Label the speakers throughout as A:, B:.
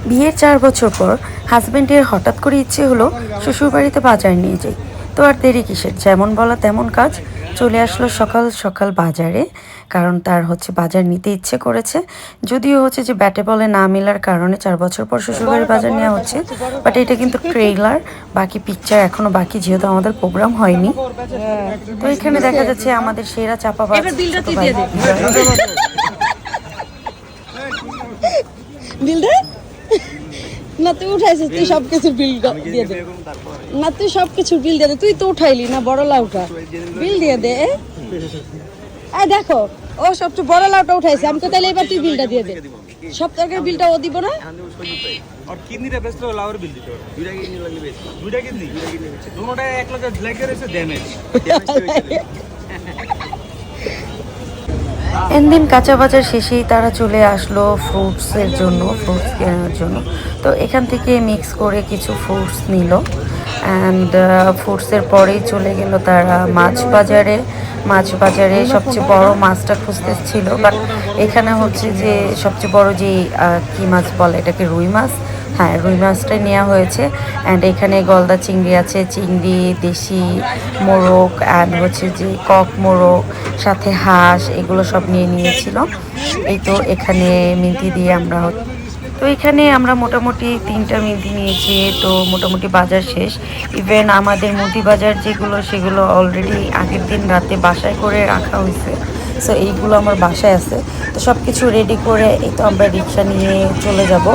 A: বিয়ের 4 বছর পর হাজব্যান্ডের হঠাৎ করে ইচ্ছে হলো শ্বশুরবাড়িতে বাজার নিয়ে যাই। তো আর দেরি কিসের, যেমন বলা তেমন কাজ। চলে আসলো সকাল সকাল বাজারে, কারণ তার বাজার নিতে ইচ্ছে করেছে। যদিও যে ব্যাটে বলে না মেলার কারণে 4 বছর পর শ্বশুরবাড়ির বাজার নেওয়া হচ্ছে, বাট এটা কিন্তু ট্রেইলার, বাকি পিকচার এখনো বাকি, যেহেতু আমাদের প্রোগ্রাম হয়নি। তো এখানে দেখা যাচ্ছে আমাদের সেরা চাপাবাজ ছোট ভাই।
B: না তুই উঠাইছিস, তুই সবকিছুর বিল দিয়ে দে। না তুই সবকিছুর বিল দিয়ে দে, তুই তো উঠাইলি না বড় লাউটা, বিল দিয়ে দে। দেখো ও সবচেয়ে বড় লাউটা উঠাইছে, আমি তো তাহলে এবার তুই বিলটা দিয়ে দে। সব তরকারির বিলটা ও দিব না।
C: और किडनीটা বেস্ট হলো লাউর বিল দিতে হবে। দুইটা কিডনি লাগলে বেস্ট। দুইটা কিডনি হচ্ছে দুটোটা এক লগে ব্ল্যাক এর ড্যামেজ
A: দিন কাঁচা বাজার শেষেই তারা চলে আসলো ফ্রুটসের জন্য, ফ্রুটস কেনার জন্য। তো এখান থেকে মিক্স করে কিছু ফ্রুটস নিল, অ্যান্ড ফ্রুটসের পরেই চলে গেল তারা মাছ বাজারে। মাছ বাজারে সবচেয়ে বড় মাছটা খুঁজতেছিল, বাট এখানে যে সবচেয়ে বড় যে কী মাছ বলে এটাকে, রুই মাছ। হ্যাঁ, রুই মাছটাই নেওয়া হয়েছে। অ্যান্ড এখানে গলদা চিংড়ি আছে, চিংড়ি, দেশি মোরগ, অ্যান্ড যে কক মোরগ, সাথে হাঁস, এগুলো সব নিয়েছিল। এই তো এখানে মিন্তি দিয়ে আমরা তো এখানে আমরা মোটামুটি 3টা মিন্তি নিয়েছি। তো মোটামুটি বাজার শেষ। ইভেন আমাদের মুদি বাজার যেগুলো, সেগুলো অলরেডি আগের দিন রাতে বাসায় করে রাখা হয়েছে। সো এইগুলো আমার বাসায় আছে। তো সব কিছু রেডি করে এই তো আমরা রিক্সা নিয়ে চলে যাব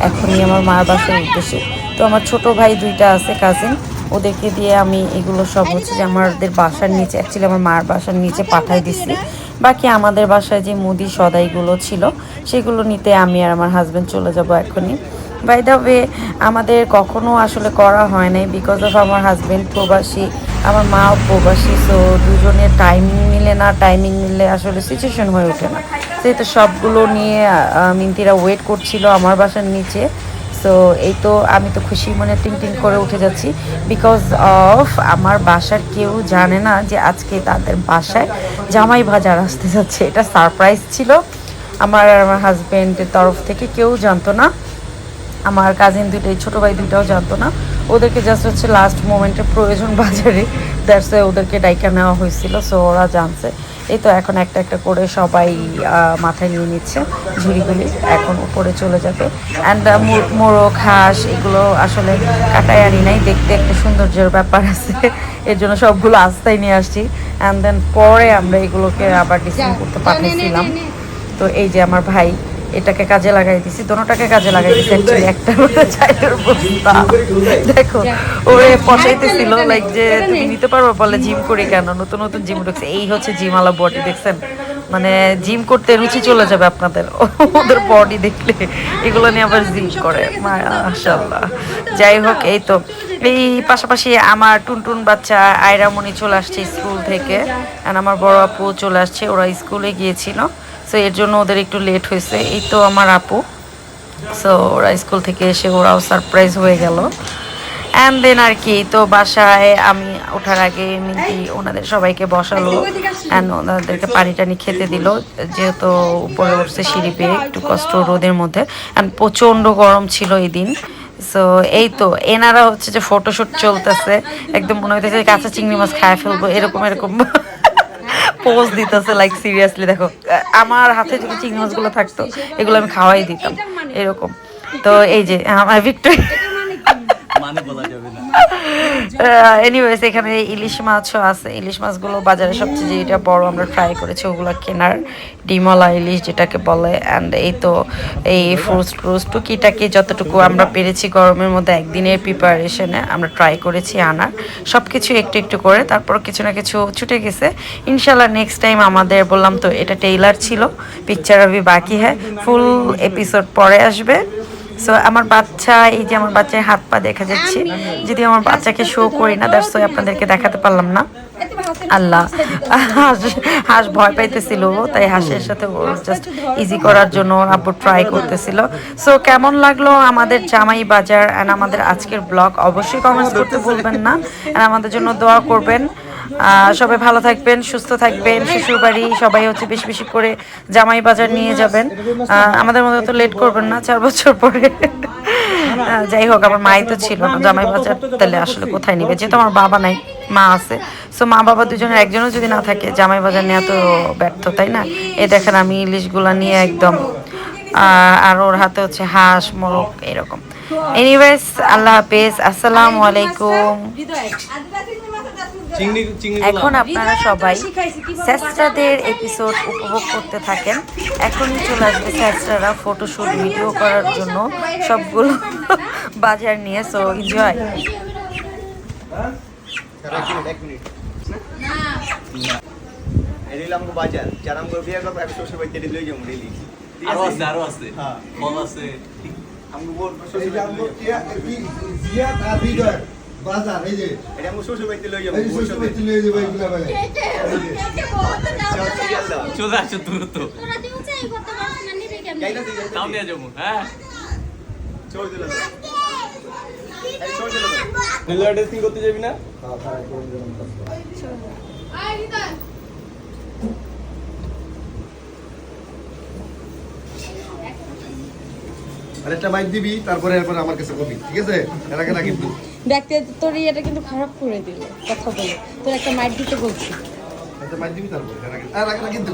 A: এখনই আমার মার বাসার উদ্দেশ্যে। তো আমার ছোট ভাই 2টা আছে, কাজিন, ওদেরকে দিয়ে আমি এগুলো সব যে আমাদের বাসার নিচে, অ্যাকচুয়ালি আমার মার বাসার নিচে পাঠাই দিছি। বাকি আমাদের বাসায় যে মুদি সদাইগুলো ছিল সেগুলো নিতে আমি আর আমার হাজব্যান্ড চলে যাব এখনই। বাই দ্য ওয়ে, আমাদের কখনো আসলে করা হয় নাই, বিকজ অফ আমার হাজব্যান্ড প্রবাসী, আমার মাও প্রবাসী। সো দুজনের টাইমিং মিলে না, টাইমিং মিললে আসলে সিচুয়েশন হয়ে ওঠে না। সেই তো সবগুলো নিয়ে মিন্তিরা ওয়েট করছিল আমার বাসার নিচে। সো এই তো আমি তো খুশি মনে টিং টিং করে উঠে যাচ্ছি, বিকজ অফ আমার বাসার কেউ জানে না যে আজকে তাদের বাসায় জামাই বাজার আসতে যাচ্ছে। এটা সারপ্রাইজ ছিল আমার আর আমার হাজব্যান্ডের তরফ থেকে, কেউ জানতো না। আমার কাজিন 2টাই, ছোটো ভাই 2টাও জানতো না। ওদেরকে জাস্ট লাস্ট মোমেন্টে প্রয়োজন বাজারে, দ্যাটস ওয়াই ওদেরকে ডাইকা নেওয়া হয়েছিল। সো ওরা জানছে। এই তো এখন একটা একটা করে সবাই মাথায় নিয়ে নিচ্ছে ঝুড়িগুলি, এখন উপরে চলে যাবে। অ্যান্ড মোরগ, হাঁস এগুলো আসলে কাটায় আনি নাই, দেখতে একটা সৌন্দর্যের ব্যাপার আছে, এর জন্য সবগুলো আস্তায় নিয়ে আসছি। অ্যান্ড দেন পরে আমরা এগুলোকে আবার ডিসকাউন্ট করতে পাঠিয়েছিলাম। তো এই যে আমার ভাই, এটাকে কাজে লাগাই দিছি, দোনোটাকে কাজে লাগাই দিছি। অ্যাকচুয়ালি একটা চাইলের বস্তা দেখো ওরে পচাইতেছিল, লাইক যে তুমি নিতে পারবো, বলে জিম করি কেন, নতুন নতুন জিম ঢুকছে। এই জিমালা বডি দেখছেন, মানে জিম করতে রুচি চলে যাবে আপনাদের ওদের বডি দেখলে। এগুলো নিয়ে আবার জিম করে, মাশাআল্লাহ। যাই হোক, এই তো এই পাশাপাশি আমার টুনটুন বাচ্চা আয়রামণি চলে আসছে স্কুল থেকে, আর আমার বড় আপু চলে আসছে, ওরা স্কুলে গিয়েছিল। সো এর জন্য ওদের একটু লেট হয়েছে। এই তো আমার আপু, সো ওরা স্কুল থেকে এসে ওরাও সারপ্রাইজ হয়ে গেল। অ্যান্ড দেন আর কি, তো বাসায় আমি ওঠার আগে মিন্তি ওনাদের সবাইকে বসালো, অ্যান্ড ওনাদেরকে পানি টানি খেতে দিল, যেহেতু উপরে উঠছে সিঁড়ি পেয়ে, একটু কষ্ট রোদের মধ্যে, অ্যান্ড প্রচণ্ড গরম ছিল এই দিন। সো এই তো এনারা যে ফটোশ্যুট চলতেছে, একদম মনে হইতেছে কাঁচা চিংড়ি মাছ খায় ফেলবো, এরকম এরকম পোজ দিতেছে, লাইক সিরিয়াসলি। দেখো আমার হাতে যদি চিংড়ি মাছগুলো থাকতো, এগুলো আমি খাওয়াই দিতাম এরকম। তো এই যে আমার ভিক্টোরিয়া, এনিওয়েজ এখানে ইলিশ মাছও আছে। ইলিশ মাছগুলো বাজারে সবচেয়ে যেটা বড় আমরা ট্রাই করেছি ওগুলো কেনার, ডিমলা ইলিশ যেটাকে বলে। অ্যান্ড এই তো এই ফ্রুটস টুকিটাকি যতটুকু আমরা পেরেছি গরমের মধ্যে একদিনের প্রিপারেশনে আমরা ট্রাই করেছি আনার, সব কিছু একটু একটু করে। তারপর কিছু না কিছু ছুটে গেছে। ইনশাল্লাহ নেক্সট টাইম আমাদের, বললাম তো এটা টেইলার ছিল, পিকচার আভি বাকি হ্যাঁ, ফুল এপিসোড পরে আসবে। সো আমার বাচ্চা, এই যে আমার বাচ্চার হাত পা দেখা যাচ্ছে, যদি আমার বাচ্চাকে শো করি না, দ্যাটস ওয়াই আপনাদেরকে দেখাতে পারলাম না। আল্লাহ, হাঁস ভয় পাইতেছিল, তাই হাঁসের সাথে জাস্ট ইজি করার জন্য আব্বু ট্রাই করতেছিল। সো কেমন লাগলো আমাদের জামাই বাজার অ্যান্ড আমাদের আজকের ব্লগ, অবশ্যই কমেন্টস করতে ভুলবেন না, অ্যান্ড আমাদের জন্য দোয়া করবেন। সবাই ভালো থাকবেন, সুস্থ থাকবেন। শ্বশুরবাড়ি সবাই বেশি বেশি করে জামাই বাজার নিয়ে যাবেন। আমাদের মধ্যে তো লেট করবেন না, 4 বছর পরে। যাই হোক আমার মাই তো ছিল না, জামাই বাজার তাহলে আসলে কোথায় নিবে, যেহেতু আমার বাবা নাই মা আছে। সো মা বাবা দুজনের একজনও যদি না থাকে জামাই বাজার নেওয়া তো ব্যর্থ, তাই না? এই দেখেন আমি ইলিশগুলা নিয়ে একদম আর ওর হাতে হচ্ছে হাঁস মোরগ এরকম। এনিওয়েজ আল্লাহ হাফেজ, আসসালামু আলাইকুম। এখন আপনারা সবাই স্যাস্ট্রাদের এপিসোড উপভোগ করতে থাকেন। এখনই চলে আসবে স্যাস্ট্রারা ফটোশুট ভিডিও করার জন্য সবগুলো বাজার নিয়ে। So enjoy.
D: বাজার যারা আমরা বিয়ে করবো এক শ্বশুর বাড়িতে লই যাবো ডেইলি।
C: আরো আছে ফল আছে
D: আমগো বোন শ্বশুর
E: এই যে আমগো
D: বাড়িতে
E: জিয়াদ আর হৃদয় বাজার এই যে
D: এটা আমগো শ্বশুর বাড়িতে লই যাবো
E: এই যে শ্বশুর বাড়ি লয়ে যাবে এগুলা ভাই
C: চলে আসো দ্রুত
D: যাইনা দিই
C: তাও নিয়ে যাবো। হ্যাঁ
D: চল দিলা এই চল দিলা
C: রেলওয়ে ড্রেসিং করতে যাবি না?
E: আরেকটা মাইক দিবি তারপরে এরপরে আমার কাছে কবি, ঠিক আছে? এর আগে না কিন্তু
B: দেখতে তোর এটা কিন্তু খারাপ করে দিল কথা বলে, তোর একটা মাইট দিতে বলছি।
E: একটা মাইক দিবি তারপরে এর আগে না কিন্তু